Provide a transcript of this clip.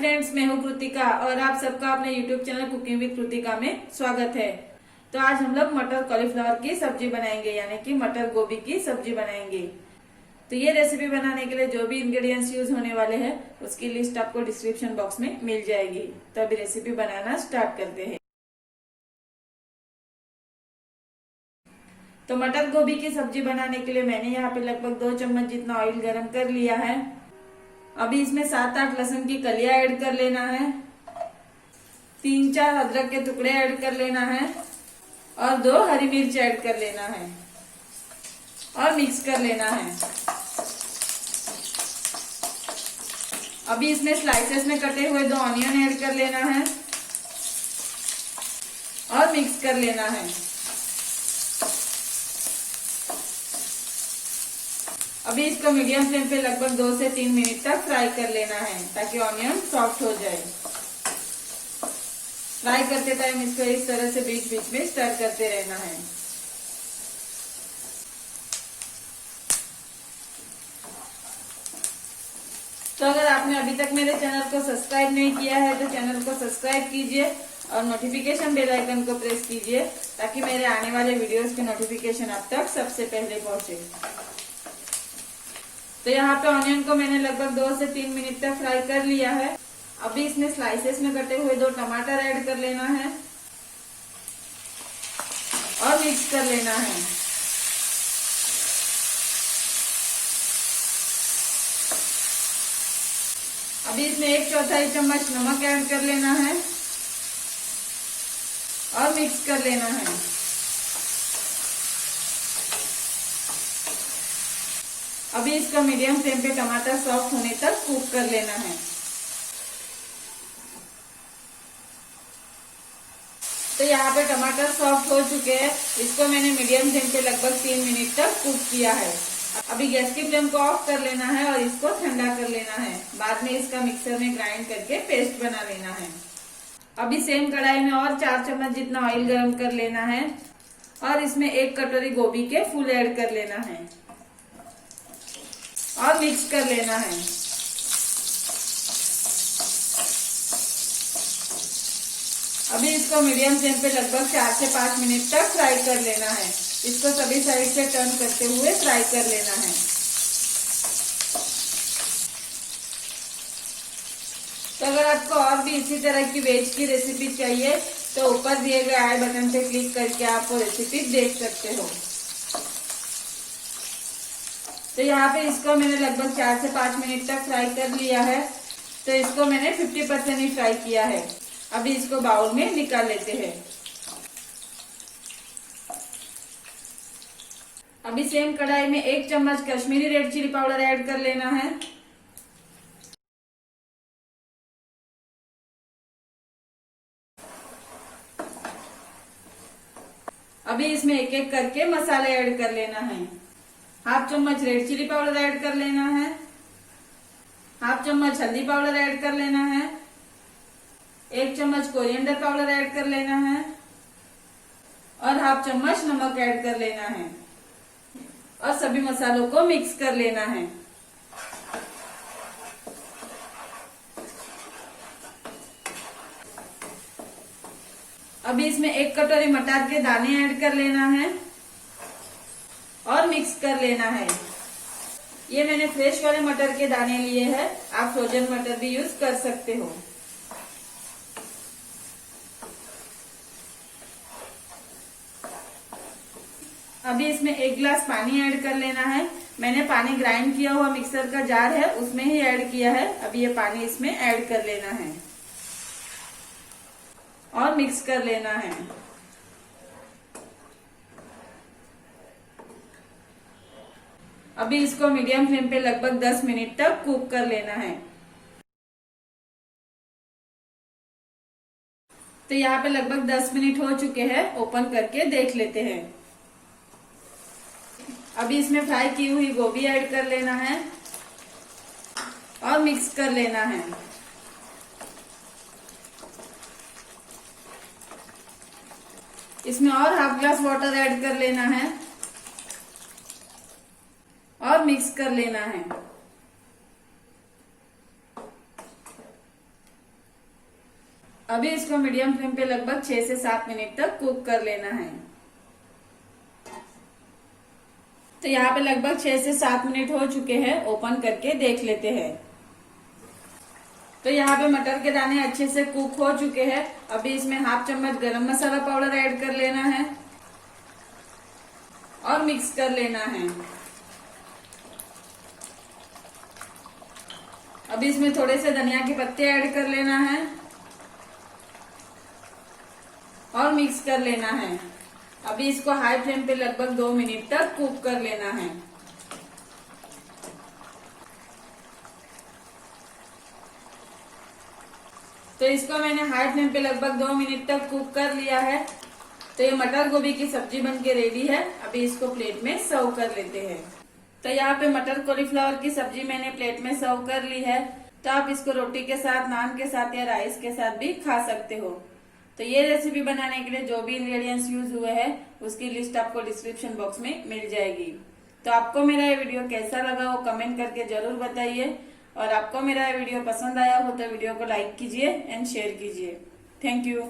Friends, मैं हूँ कृतिका और आप सबका अपने YouTube channel cooking with Kritika में स्वागत है। तो आज हम लोग मटर कॉलीफ्लावर की सब्जी बनाएंगे, यानी कि मटर गोभी की सब्जी बनाएंगे। तो ये रेसिपी बनाने के लिए जो भी इंग्रेडिएंट्स यूज होने वाले हैं उसकी लिस्ट आपको डिस्क्रिप्शन बॉक्स में मिल जाएगी। तो अभी रेसिपी बनाना स्टार्ट करते हैं। तो मटर गोभी की सब्जी बनाने के लिए मैंने यहाँ पे लगभग 2 चम्मच जितना ऑयल गरम कर लिया है। अभी इसमें 7-8 लहसुन की कलियां ऐड कर लेना है, 3-4 अदरक के टुकड़े ऐड कर लेना है और 2 हरी मिर्च ऐड कर लेना है और मिक्स कर लेना है। अभी इसमें स्लाइसेस में कटे हुए 2 ऑनियन ऐड कर लेना है और मिक्स कर लेना है। अभी इसको मीडियम फ्लेम पे लगभग 2 से 3 मिनट तक फ्राई कर लेना है ताकि ऑनियन सॉफ्ट हो जाए। फ्राई करते टाइम इसको इस तरह से बीच बीच में स्टर करते रहना है। तो अगर आपने अभी तक मेरे चैनल को सब्सक्राइब नहीं किया है तो चैनल को सब्सक्राइब कीजिए और नोटिफिकेशन बेल आइकन को प्रेस कीजिए ताकि मेरे आने वाले वीडियोस के नोटिफिकेशन आप तक सबसे पहले पहुंचे। तो यहाँ पे ऑनियन को मैंने लगभग 2 से 3 मिनट तक फ्राई कर लिया है। अभी इसमें स्लाइसेस में कटे हुए 2 टमाटर ऐड कर लेना है और मिक्स कर लेना है। अभी इसमें 1/4 चम्मच नमक ऐड कर लेना है और मिक्स कर लेना है। अभी इसको मीडियम फ्लेम पे टमाटर सॉफ्ट होने तक कुक कर लेना है। तो यहाँ पे टमाटर सॉफ्ट हो चुके हैं। इसको मैंने मीडियम फ्लेम पे लगभग 3 मिनट तक कुक किया है। अभी गैस की फ्लेम को ऑफ कर लेना है और इसको ठंडा कर लेना है। बाद में इसका मिक्सर में ग्राइंड करके पेस्ट बना लेना है। अभी सेम कढ़ाई में और 4 चम्मच जितना ऑयल गरम कर लेना है और इसमें 1 कटोरी गोभी के फूल ऐड कर लेना है और मिक्स कर लेना है। अभी इसको मीडियम फ्लेम पे लगभग 4 से 5 मिनट तक फ्राई कर लेना है। इसको सभी साइड से टर्न करते हुए फ्राई कर लेना है। तो अगर आपको और भी इसी तरह की वेज की रेसिपी चाहिए तो ऊपर दिए गए आई बटन पे क्लिक करके आप वो रेसिपी देख सकते हो। तो यहाँ पे इसको मैंने लगभग 4 से 5 मिनट तक फ्राई कर लिया है। तो इसको मैंने 50% ही फ्राई किया है। अभी इसको बाउल में निकाल लेते हैं। अभी सेम कढ़ाई में 1 चम्मच Kashmiri red chilli powder add कर लेना है। अभी इसमें एक एक करके मसाले ऐड कर लेना है। 1/2 चम्मच रेड चिली पाउडर ऐड कर लेना है, 1/2 चम्मच हल्दी पाउडर ऐड कर लेना है, 1 चम्मच कोरिएंडर पाउडर ऐड कर लेना है और 1/2 चम्मच नमक ऐड कर लेना है और सभी मसालों को मिक्स कर लेना है। अभी इसमें 1 कटोरी मटर के दाने ऐड कर लेना है और मिक्स कर लेना है। ये मैंने फ्रेश वाले मटर के दाने लिए हैं, आप फ्रोजन मटर भी यूज कर सकते हो। अभी इसमें 1 गिलास पानी ऐड कर लेना है। मैंने पानी ग्राइंड किया हुआ मिक्सर का जार है उसमें ही ऐड किया है। अभी ये पानी इसमें ऐड कर लेना है और मिक्स कर लेना है। अभी इसको मीडियम फ्लेम पे लगभग 10 मिनट तक कुक कर लेना है। तो यहाँ पे लगभग 10 मिनट हो चुके हैं। ओपन करके देख लेते हैं। अभी इसमें फ्राई की हुई गोभी ऐड कर लेना है और मिक्स कर लेना है। इसमें और 1/2 ग्लास वाटर ऐड कर लेना है और मिक्स कर लेना है। अभी इसको मीडियम फ्लेम पे लगभग 6 से 7 मिनट तक कुक कर लेना है। तो यहाँ पे लगभग 6 से 7 मिनट हो चुके हैं, ओपन करके देख लेते हैं। तो यहाँ पे मटर के दाने अच्छे से कुक हो चुके हैं। अभी इसमें हाफ चम्मच गरम मसाला पाउडर ऐड कर लेना है और मिक्स कर लेना है। अभी इसमें थोड़े से धनिया के पत्ते ऐड कर लेना है और मिक्स कर लेना है। अभी इसको हाई फ्लेम पे लगभग 2 मिनट तक कुक कर लेना है। तो इसको मैंने हाई फ्लेम पे लगभग 2 मिनट तक कुक कर लिया है। तो ये मटर गोभी की सब्जी बनके रेडी है। अभी इसको प्लेट में सर्व कर लेते हैं। तो यहाँ पे मटर कॉलीफ्लावर की सब्जी मैंने प्लेट में सर्व कर ली है। तो आप इसको रोटी के साथ, नान के साथ या राइस के साथ भी खा सकते हो। तो ये रेसिपी बनाने के लिए जो भी इंग्रेडिएंट्स यूज हुए हैं उसकी लिस्ट आपको डिस्क्रिप्शन बॉक्स में मिल जाएगी। तो आपको मेरा ये वीडियो कैसा लगा वो कमेंट करके जरूर बताइए। और आपको मेरा ये वीडियो पसंद आया हो तो वीडियो को लाइक कीजिए एंड शेयर कीजिए। Thank you.